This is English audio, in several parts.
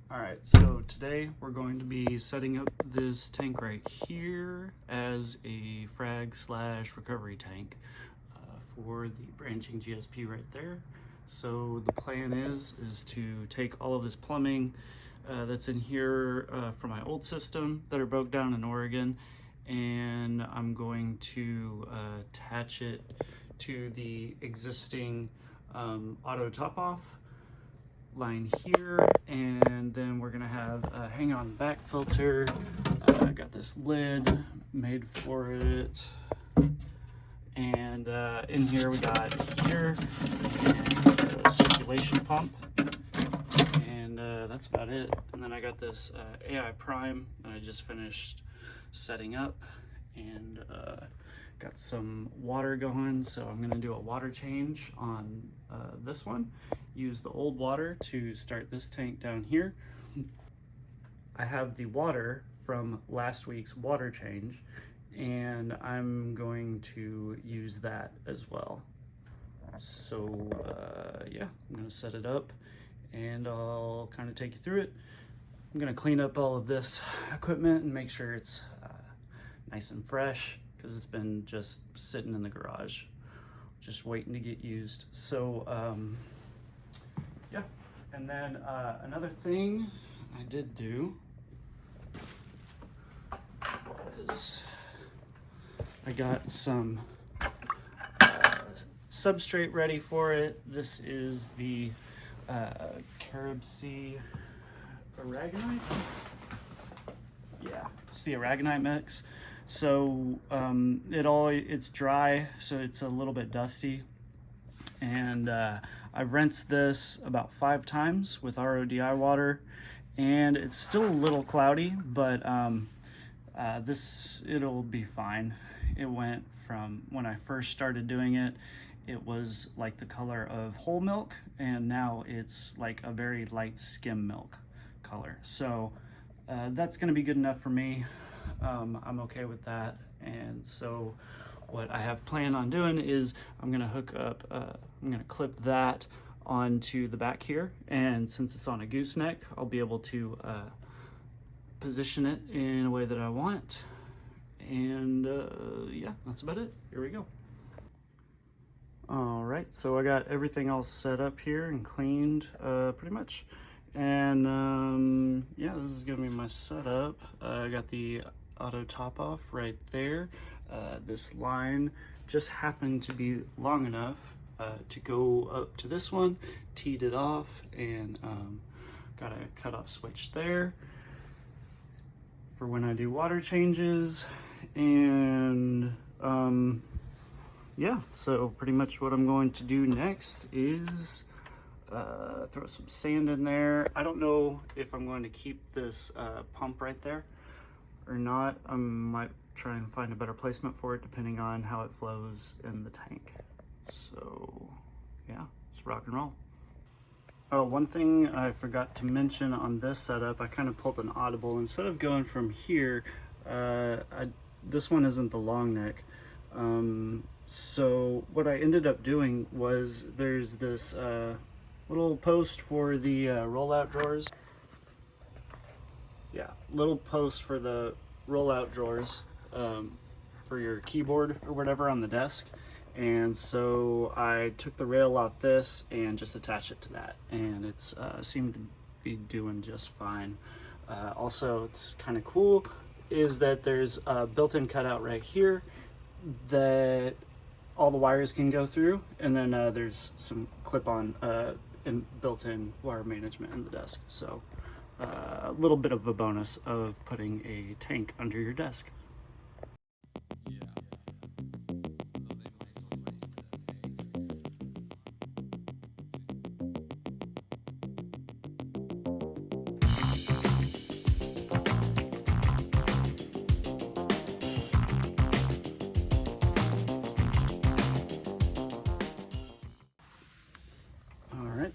All right, so today we're going to be setting up this tank right here as a frag slash recovery tank for the branching GSP right there. So the plan is to take all of this plumbing that's in here from my old system that are broke down in Oregon, and I'm going to attach it to the existing auto top off line here, and then we're gonna have a hang on back filter. I got this lid made for it, and in here we got a heater and a circulation pump, and that's about it. And then I got this AI Prime that I just finished setting up, and got some water going, so I'm gonna do a water change on this one. Use the old water to start this tank down here. I have the water from last week's water change, and I'm going to use that as well. So yeah, I'm gonna set it up and I'll kind of take you through it. I'm gonna clean up all of this equipment and make sure it's nice and fresh, because it's been just sitting in the garage just waiting to get used. So yeah, and then another thing I did do was I got some substrate ready for it. This is the Carib Sea Aragonite. Yeah, it's the Aragonite mix. So it's dry, so it's a little bit dusty, and I've rinsed this about 5 times with RODI water, and it's still a little cloudy, but it'll be fine. It went from when I first started doing it, it was like the color of whole milk, and now it's like a very light skim milk color. So that's going to be good enough for me. I'm okay with that. And so what I have planned on doing is I'm going to hook up, I'm going to clip that onto the back here, and since it's on a gooseneck, I'll be able to position it in a way that I want. And yeah, that's about it. Here we go. All right, so I got everything all set up here and cleaned pretty much. And yeah, this is gonna be my setup. I got the auto top off right there. This line just happened to be long enough to go up to this one, teed it off, and got a cutoff switch there for when I do water changes. And yeah, so pretty much what I'm going to do next is throw some sand in there. I don't know if I'm going to keep this pump right there or not. I might try and find a better placement for it depending on how it flows in the tank. So yeah, let's rock and roll. Oh, one thing I forgot to mention on this setup, I kind of pulled an audible. Instead of going from here, this one isn't the long neck. So what I ended up doing was there's this little post for the rollout drawers. Yeah, little post for the rollout drawers for your keyboard or whatever on the desk. And so I took the rail off this and just attached it to that, and it's seemed to be doing just fine. Also, it's kind of cool is that there's a built-in cutout right here that all the wires can go through, and then there's some clip-on and built-in wire management in the desk. So a little bit of a bonus of putting a tank under your desk.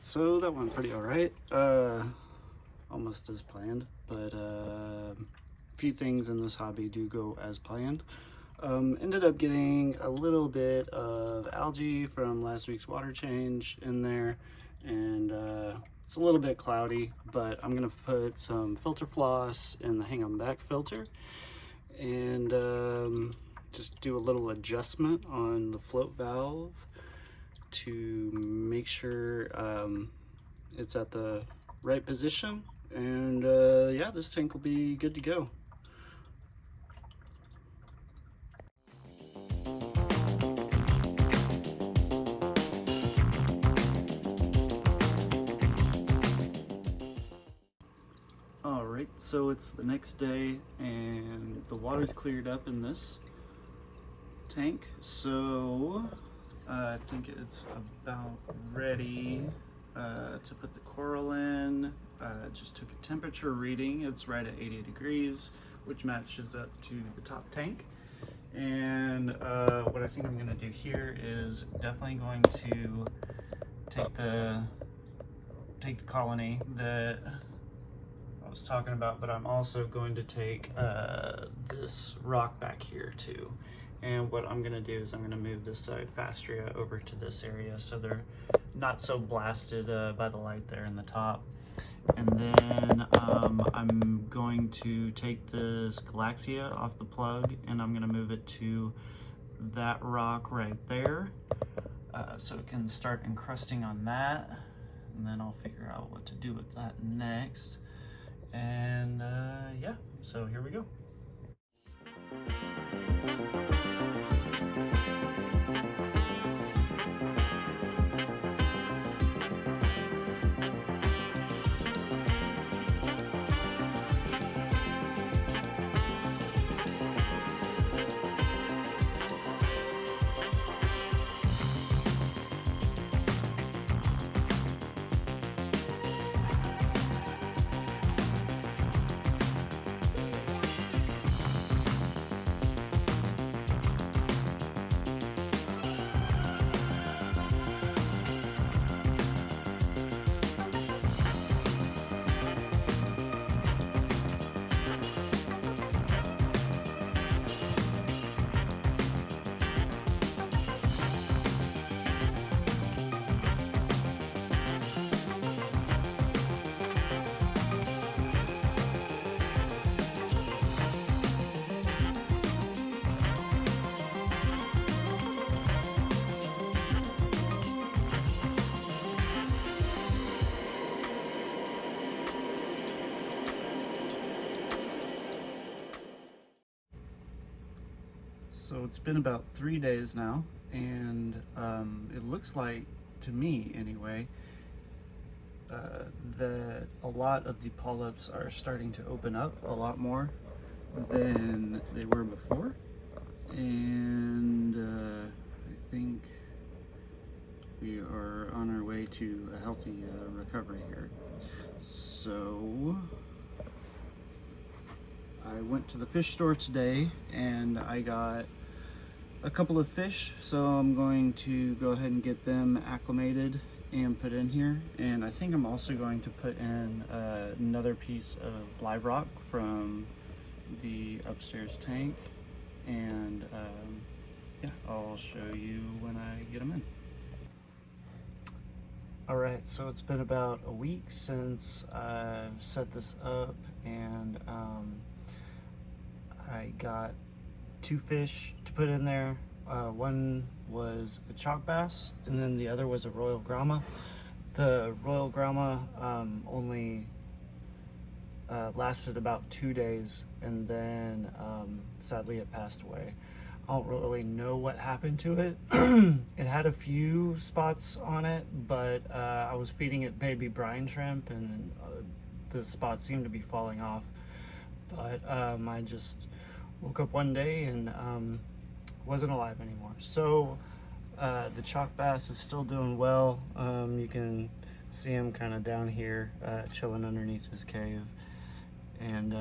So that went pretty all right, almost as planned, but a few things in this hobby do go as planned. Ended up getting a little bit of algae from last week's water change in there, and It's a little bit cloudy, but I'm gonna put some filter floss in the hang on back filter and just do a little adjustment on the float valve to make sure it's at the right position. And yeah, this tank will be good to go. Alright, so it's the next day and the water's cleared up in this tank, so I think it's about ready to put the coral in. Just took a temperature reading. It's right at 80 degrees, which matches up to the top tank. And what I think I'm going to do here is definitely going to take the colony that I was talking about, but I'm also going to take this rock back here too. And what I'm gonna do is I'm gonna move this Fastria over to this area so they're not so blasted by the light there in the top. And then I'm going to take this Galaxia off the plug and I'm gonna move it to that rock right there so it can start encrusting on that. And then I'll figure out what to do with that next. And yeah, so here we go. So it's been about 3 days now, and it looks like, to me anyway, that a lot of the polyps are starting to open up a lot more than they were before. And I think we are on our way to a healthy recovery here. So I went to the fish store today and I got a couple of fish, so I'm going to go ahead and get them acclimated and put in here. And I think I'm also going to put in another piece of live rock from the upstairs tank, and yeah, I'll show you when I get them in. Alright, so it's been about a week since I've set this up, and I got 2 fish to put in there. One was a chalk bass, and then the other was a Royal Grama. The Royal Grama only lasted about 2 days, and then sadly it passed away. I don't really know what happened to it. It had a few spots on it, but I was feeding it baby brine shrimp, and the spots seemed to be falling off. But I just woke up one day and wasn't alive anymore. So the chalk bass is still doing well. You can see him kind of down here chilling underneath his cave, and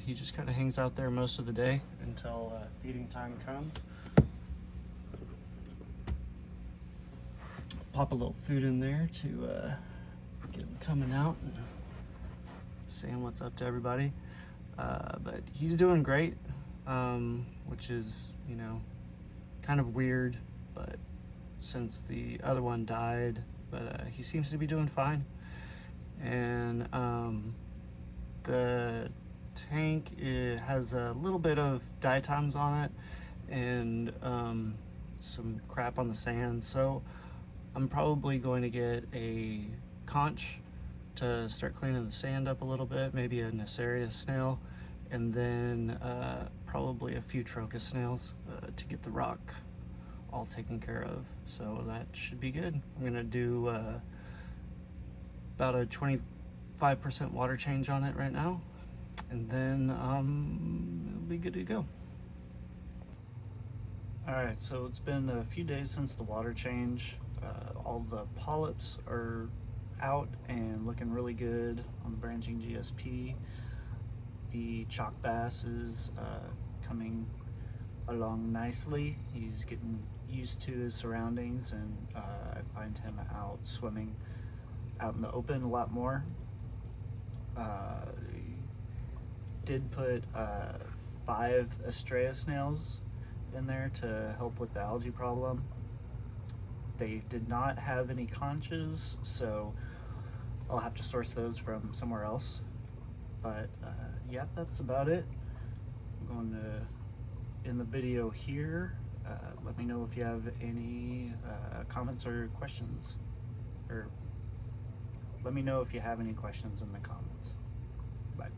he just kind of hangs out there most of the day until feeding time comes. Pop a little food in there to get him coming out and saying what's up to everybody. But he's doing great, which is, you know, kind of weird, but since the other one died, but he seems to be doing fine. and the tank, it has a little bit of diatoms on it and some crap on the sand, so I'm probably going to get a conch to start cleaning the sand up a little bit, maybe a Nassarius snail, and then probably a few Trochus snails to get the rock all taken care of. So that should be good. I'm gonna do about a 25% water change on it right now, and then it'll be good to go. Alright, so it's been a few days since the water change. All the polyps are out and looking really good on the branching GSP. The chalk bass is coming along nicely. He's getting used to his surroundings, and I find him out swimming out in the open a lot more. Did put 5 Astrea snails in there to help with the algae problem. They did not have any conches, so I'll have to source those from somewhere else. But yeah, that's about it. I'm going to end the video here. Let me know if you have any comments or questions, or let me know if you have any questions in the comments. Bye.